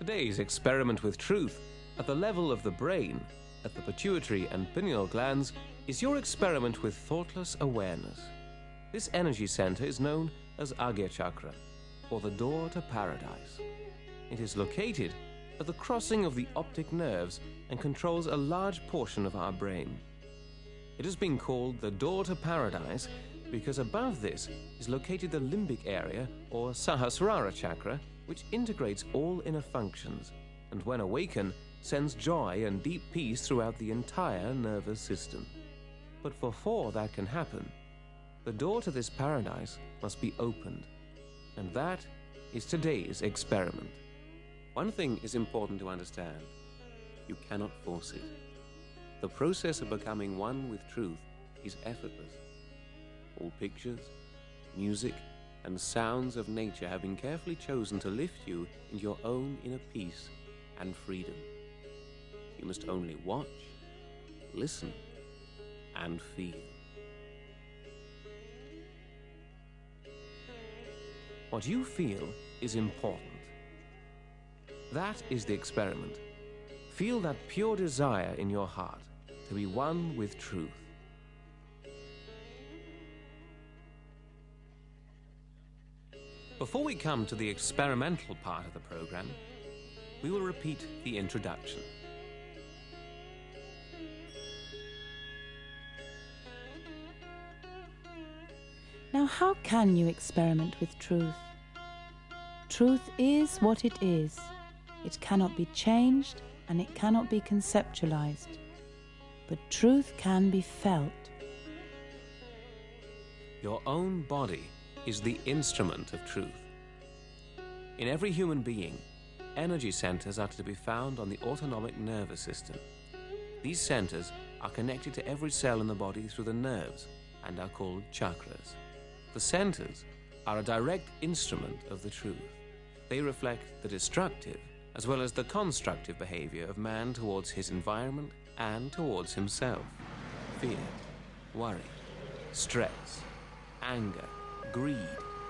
Today's experiment with truth at the level of the brain, at the pituitary and pineal glands, is your experiment with thoughtless awareness. This energy center is known as Agnya chakra, or the door to paradise. It is located at the crossing of the optic nerves and controls a large portion of our brain. It has been called the door to paradise because above this is located the limbic area, or Sahasrara chakra, which integrates all inner functions, and when awaken, sends joy and deep peace throughout the entire nervous system. But before that can happen, the door to this paradise must be opened, and that is today's experiment. One thing is important to understand: you cannot force it. The process of becoming one with truth is effortless. All pictures, music, and sounds of nature have been carefully chosen to lift you into your own inner peace and freedom. You must only watch, listen, and feel. What you feel is important. That is the experiment. Feel that pure desire in your heart to be one with truth. Before we come to the experimental part of the program, we will repeat the introduction. Now, how can you experiment with truth? Truth is what it is. It cannot be changed and it cannot be conceptualized. But truth can be felt. Your own body is the instrument of truth. In every human being, energy centers are to be found on the autonomic nervous system. These centers are connected to every cell in the body through the nerves and are called chakras. The centers are a direct instrument of the truth. They reflect the destructive as well as the constructive behavior of man towards his environment and towards himself. Fear, worry, stress, anger, greed,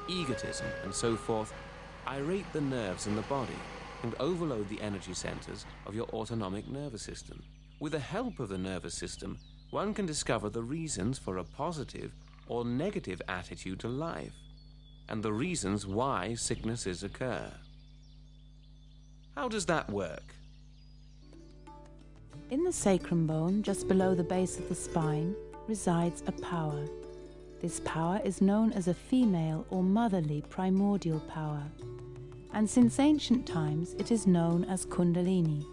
egotism, and so forth irate the nerves in the body and overload the energy centers of your autonomic nervous system. With the help of the nervous system, one can discover the reasons for a positive or negative attitude to life, and the reasons why sicknesses occur. How does that work? In the sacrum bone, just below the base of the spine, resides a power. This power is known as a female or motherly primordial power, and since ancient times it is known as Kundalini.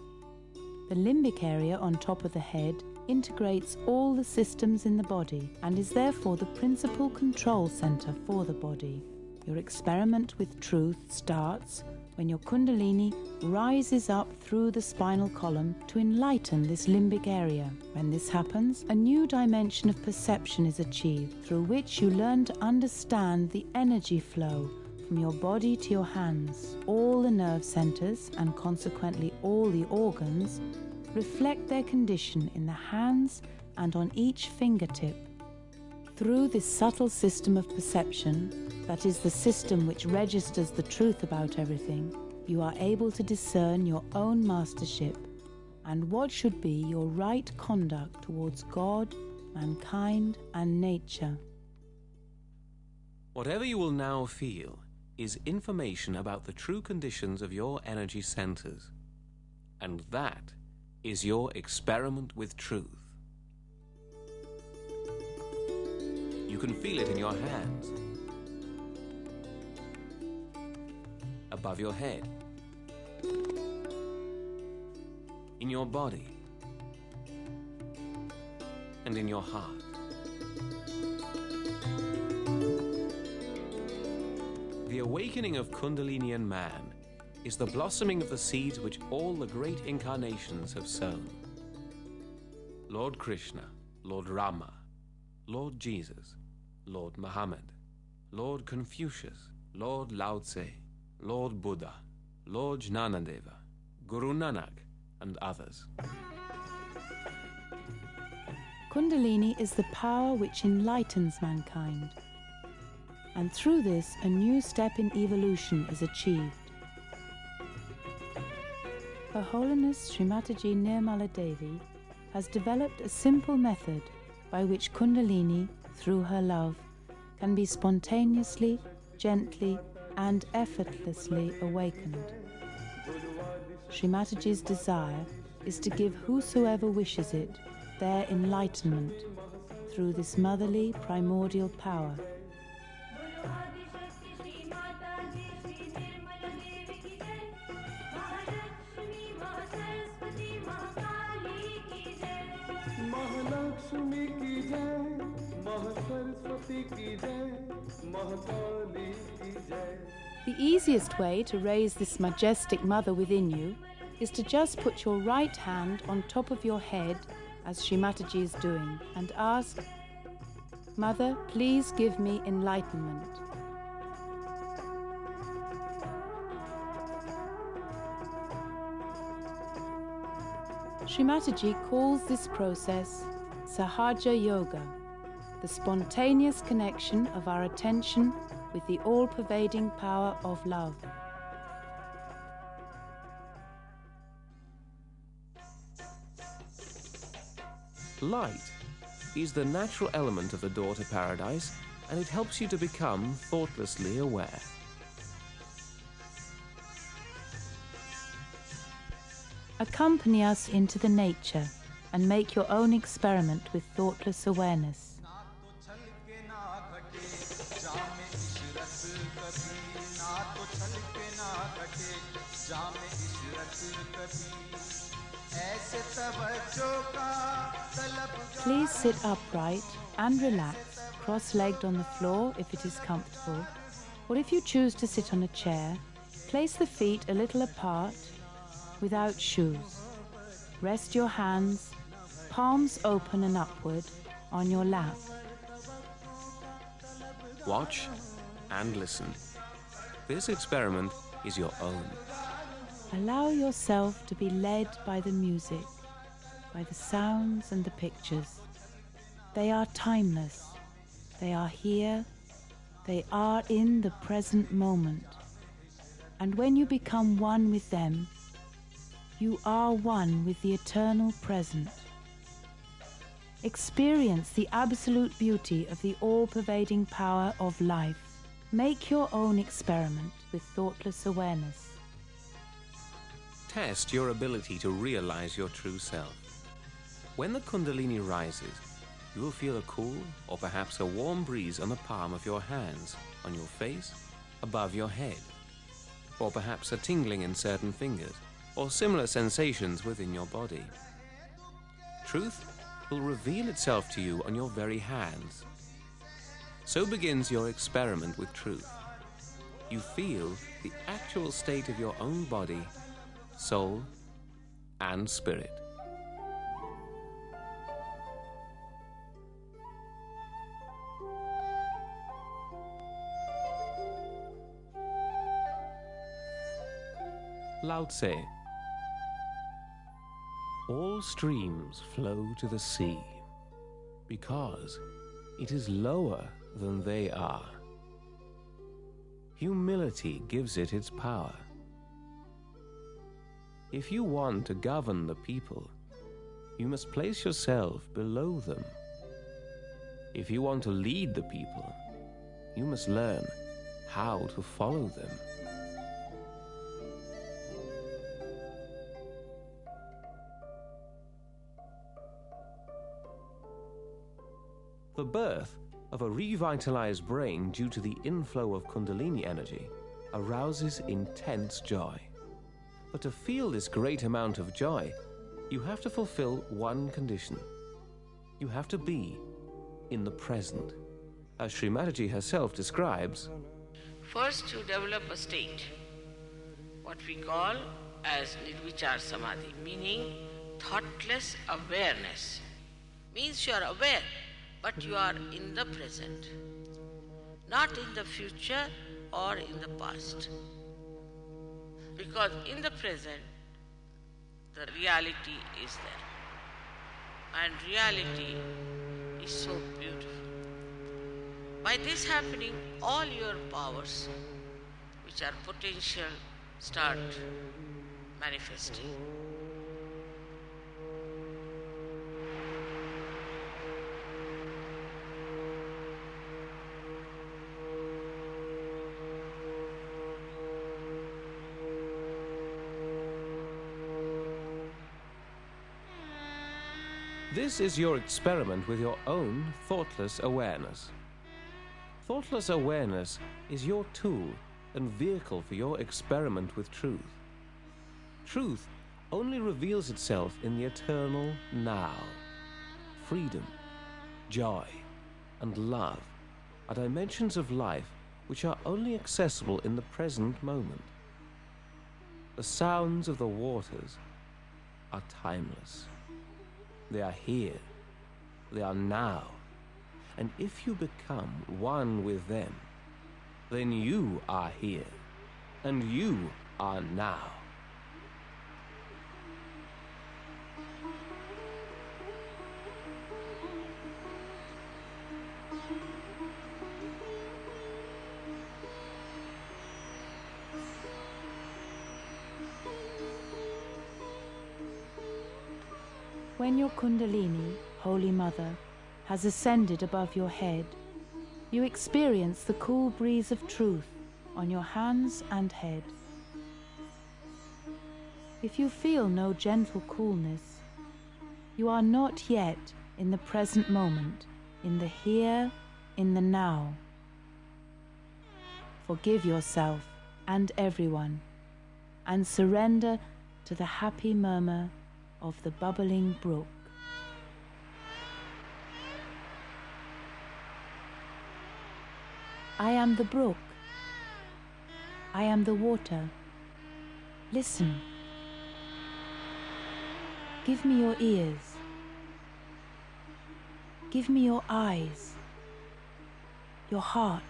The limbic area on top of the head integrates all the systems in the body and is therefore the principal control center for the body. Your experiment with truth starts when your Kundalini rises up through the spinal column to enlighten this limbic area. When this happens, a new dimension of perception is achieved, through which you learn to understand the energy flow from your body to your hands. All the nerve centers, and consequently all the organs, reflect their condition in the hands and on each fingertip. Through this subtle system of perception, that is the system which registers the truth about everything, you are able to discern your own mastership and what should be your right conduct towards God, mankind, and nature. Whatever you will now feel is information about the true conditions of your energy centers, and that is your experiment with truth. You can feel it in your hands, above your head, in your body, and in your heart. The awakening of Kundalini in man is the blossoming of the seeds which all the great incarnations have sown. Lord Krishna, Lord Rama, Lord Jesus, Lord Muhammad, Lord Confucius, Lord Lao Tse, Lord Buddha, Lord Jnanadeva, Guru Nanak, and others. Kundalini is the power which enlightens mankind, and through this a new step in evolution is achieved. Her Holiness Srimataji Nirmala Devi has developed a simple method by which Kundalini, through her love, can be spontaneously, gently and effortlessly awakened. Srimataji's desire is to give whosoever wishes it their enlightenment through this motherly primordial power. The easiest way to raise this majestic mother within you is to just put your right hand on top of your head, as Srimataji is doing, and ask, "Mother, please give me enlightenment." Srimataji calls this process Sahaja Yoga, the spontaneous connection of our attention with the all-pervading power of love. Light is the natural element of the door to paradise, and it helps you to become thoughtlessly aware. Accompany us into the nature and make your own experiment with thoughtless awareness. Please sit upright and relax, cross-legged on the floor if it is comfortable, or if you choose to sit on a chair, place the feet a little apart without shoes. Rest your hands, palms open and upward, on your lap. Watch and listen. This experiment is your own. Allow yourself to be led by the music, by the sounds and the pictures. They are timeless. They are here. They are in the present moment. And when you become one with them, you are one with the eternal present. Experience the absolute beauty of the all-pervading power of life. Make your own experiment with thoughtless awareness. Test your ability to realize your true self. When the Kundalini rises, you will feel a cool or perhaps a warm breeze on the palm of your hands, on your face, above your head, or perhaps a tingling in certain fingers, or similar sensations within your body. Truth will reveal itself to you on your very hands. So begins your experiment with truth. You feel the actual state of your own body, soul, and spirit. Lao Tse. All streams flow to the sea because it is lower than they are. Humility gives it its power. If you want to govern the people, you must place yourself below them. If you want to lead the people, you must learn how to follow them. The birth of a revitalized brain due to the inflow of Kundalini energy arouses intense joy. But to feel this great amount of joy, you have to fulfill one condition. You have to be in the present. As Srimataji herself describes, first you develop a state, what we call as Nirvichar Samadhi, meaning thoughtless awareness. Means you are aware, but you are in the present, not in the future or in the past. Because in the present, the reality is there. And reality is so beautiful. By this happening, all your powers, which are potential, start manifesting. This is your experiment with your own thoughtless awareness. Thoughtless awareness is your tool and vehicle for your experiment with truth. Truth only reveals itself in the eternal now. Freedom, joy, and love are dimensions of life which are only accessible in the present moment. The sounds of the waters are timeless. They are here. They are now. And if you become one with them, then you are here, and you are now. When your Kundalini, Holy Mother, has ascended above your head, you experience the cool breeze of truth on your hands and head. If you feel no gentle coolness, you are not yet in the present moment, in the here, in the now. Forgive yourself and everyone, and surrender to the happy murmur of the bubbling brook. I am the brook. I am the water. Listen. Give me your ears. Give me your eyes, your heart,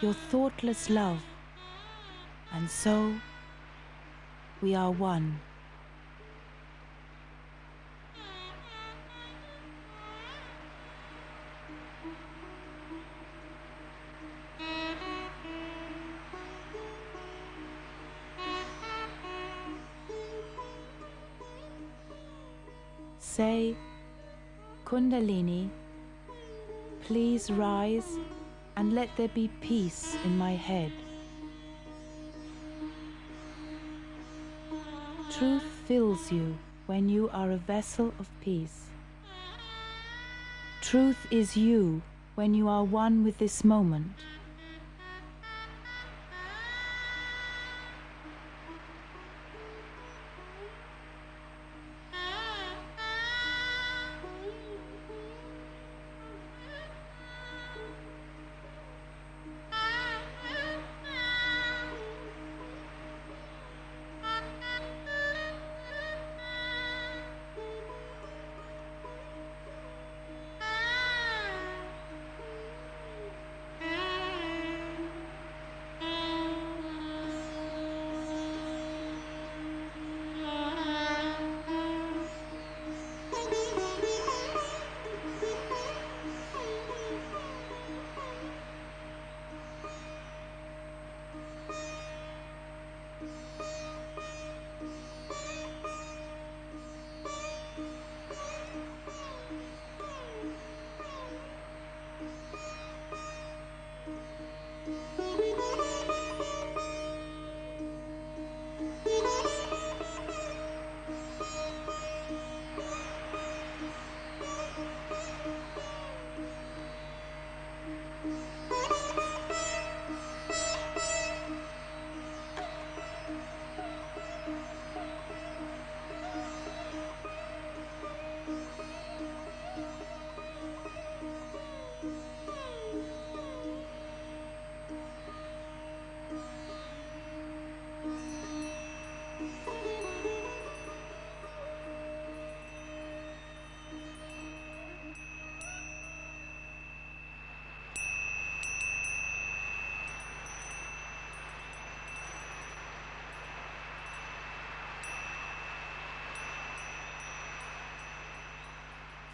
your thoughtless love, and so we are one. Say, Kundalini, please rise and let there be peace in my head. Truth fills you when you are a vessel of peace. Truth is you when you are one with this moment.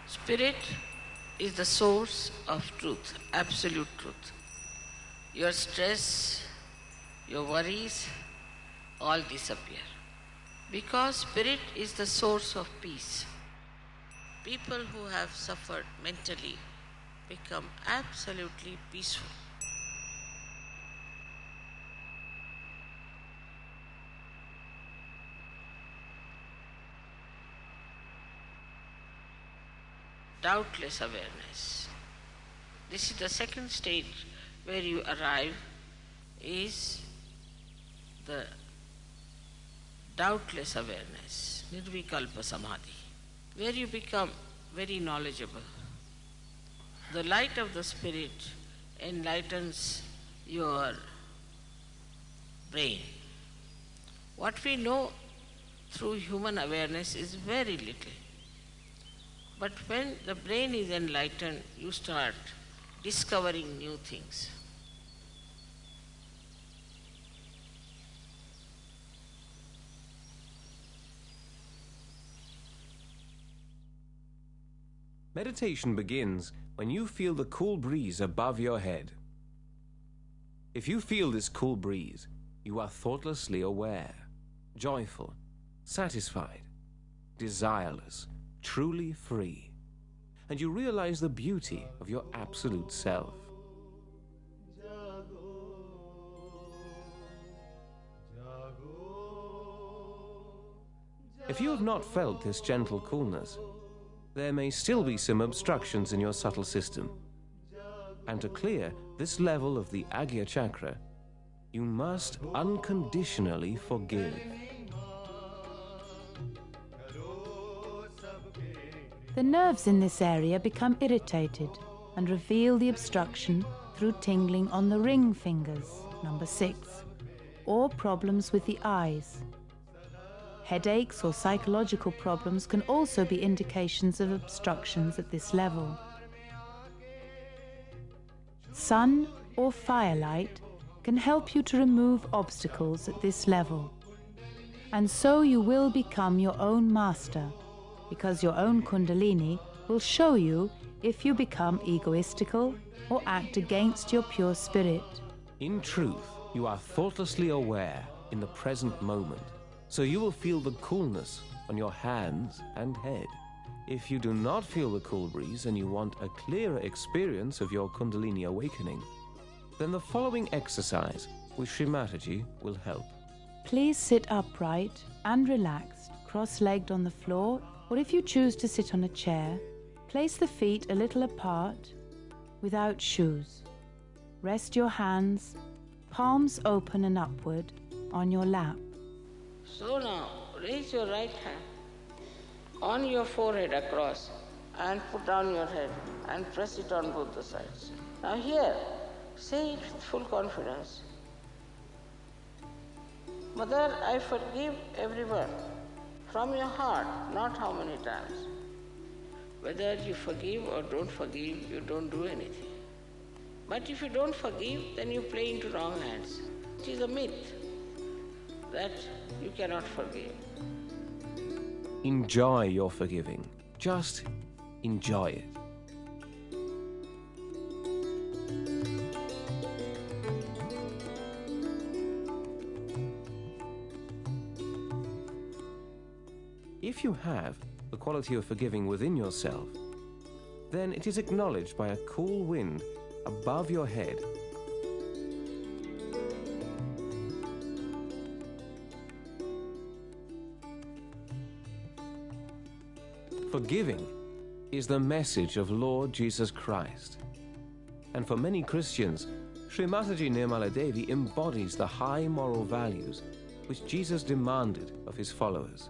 Spirit is the source of truth, absolute truth. Your stress, your worries, all disappear. Because spirit is the source of peace. People who have suffered mentally become absolutely peaceful. Doubtless awareness. This is the second stage where you arrive, is the doubtless awareness, nirvikalpa samadhi, where you become very knowledgeable. The light of the spirit enlightens your brain. What we know through human awareness is very little. But when the brain is enlightened, you start discovering new things. Meditation begins when you feel the cool breeze above your head. If you feel this cool breeze, you are thoughtlessly aware, joyful, satisfied, desireless, truly free, and you realize the beauty of your absolute self. If you have not felt this gentle coolness, there may still be some obstructions in your subtle system. And to clear this level of the Agnya chakra, you must unconditionally forgive. The nerves in this area become irritated and reveal the obstruction through tingling on the ring fingers, number 6, or problems with the eyes. Headaches or psychological problems can also be indications of obstructions at this level. Sun or firelight can help you to remove obstacles at this level. And so you will become your own master, because your own Kundalini will show you if you become egoistical or act against your pure spirit. In truth, you are thoughtlessly aware in the present moment, so you will feel the coolness on your hands and head. If you do not feel the cool breeze and you want a clearer experience of your Kundalini awakening, then the following exercise with Sri Mataji will help. Please sit upright and relaxed, cross-legged on the floor, or if you choose to sit on a chair, place the feet a little apart without shoes. Rest your hands, palms open and upward, on your lap. So now, raise your right hand on your forehead across and put down your head and press it on both the sides. Now here, say it with full confidence. Mother, I forgive everyone. From your heart, not how many times. Whether you forgive or don't forgive, you don't do anything. But if you don't forgive, then you play into wrong hands. It is a myth that you cannot forgive. Enjoy your forgiving. Just enjoy it. If you have the quality of forgiving within yourself, then it is acknowledged by a cool wind above your head. Forgiving is the message of Lord Jesus Christ. And for many Christians, Sri Mataji Nirmala Devi embodies the high moral values which Jesus demanded of his followers.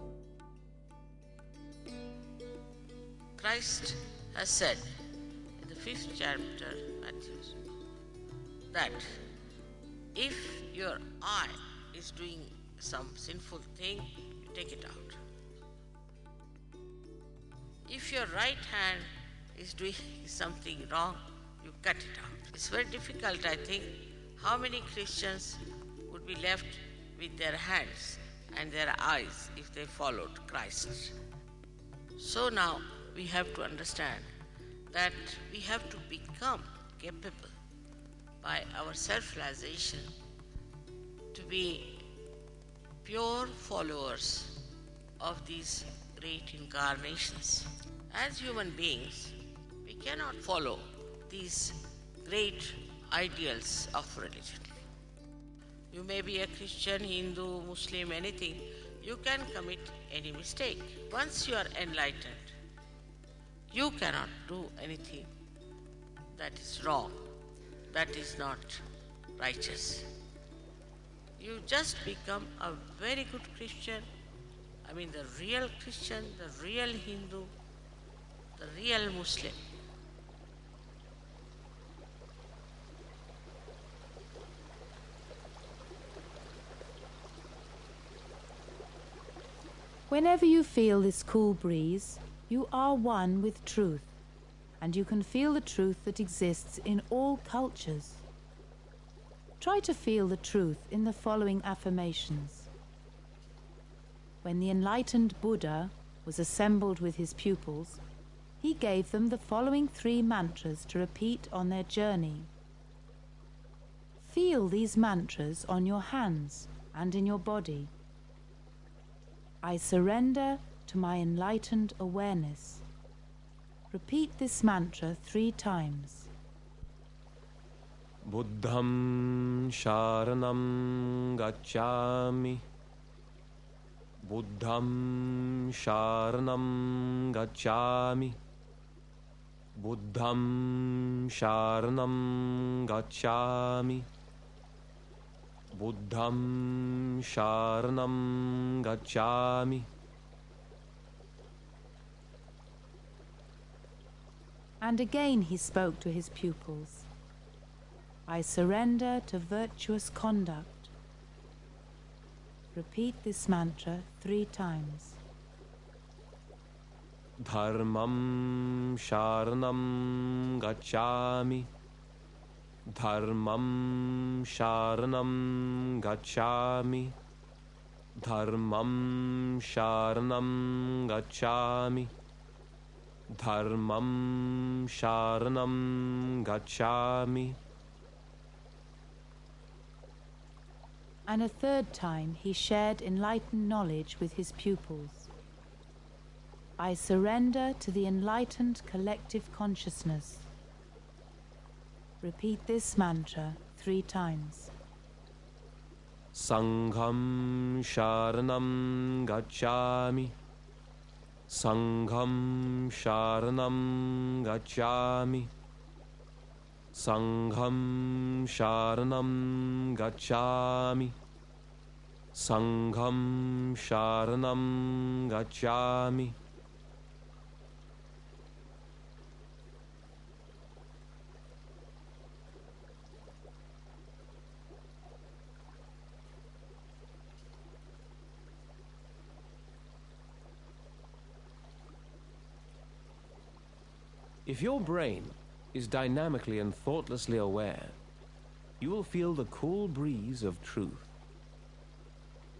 Christ has said in the 5th chapter, Matthew, that if your eye is doing some sinful thing, you take it out. If your right hand is doing something wrong, you cut it out. It's very difficult, I think, how many Christians would be left with their hands and their eyes if they followed Christ. So now we have to understand that we have to become capable by our self-realization to be pure followers of these great incarnations. As human beings, we cannot follow these great ideals of religion. You may be a Christian, Hindu, Muslim, anything. You can commit any mistake. Once you are enlightened, you cannot do anything that is wrong, that is not righteous. You just become a very good Christian. I mean, the real Christian, the real Hindu, the real Muslim. Whenever you feel this cool breeze, you are one with truth, and you can feel the truth that exists in all cultures. Try to feel the truth in the following affirmations. When the enlightened Buddha was assembled with his pupils, he gave them the following 3 mantras to repeat on their journey. Feel these mantras on your hands and in your body. I surrender to my enlightened awareness. Repeat this mantra 3 times. Buddham sharanam gacchami. Buddham sharanam gacchami. Buddham sharanam gacchami. Buddham sharanam gacchami. And again he spoke to his pupils. I surrender to virtuous conduct. Repeat this mantra 3 times. Dharmam sharanam gacchami. Dharmam sharanam gacchami. Dharmam sharanam gacchami. Dharmam sharanam gacchami. And a 3rd time he shared enlightened knowledge with his pupils. I surrender to the enlightened collective consciousness. Repeat this mantra 3 times. Sangham sharanam gacchami. Sangham sharanam gacchami. Sangham sharanam gacchami. Sangham sharanam gacchami. If your brain is dynamically and thoughtlessly aware, you will feel the cool breeze of truth.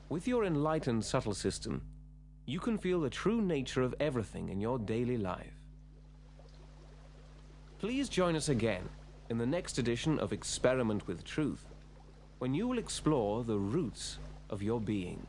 With your enlightened subtle system, you can feel the true nature of everything in your daily life. Please join us again in the next edition of Experiment with Truth, when you will explore the roots of your being.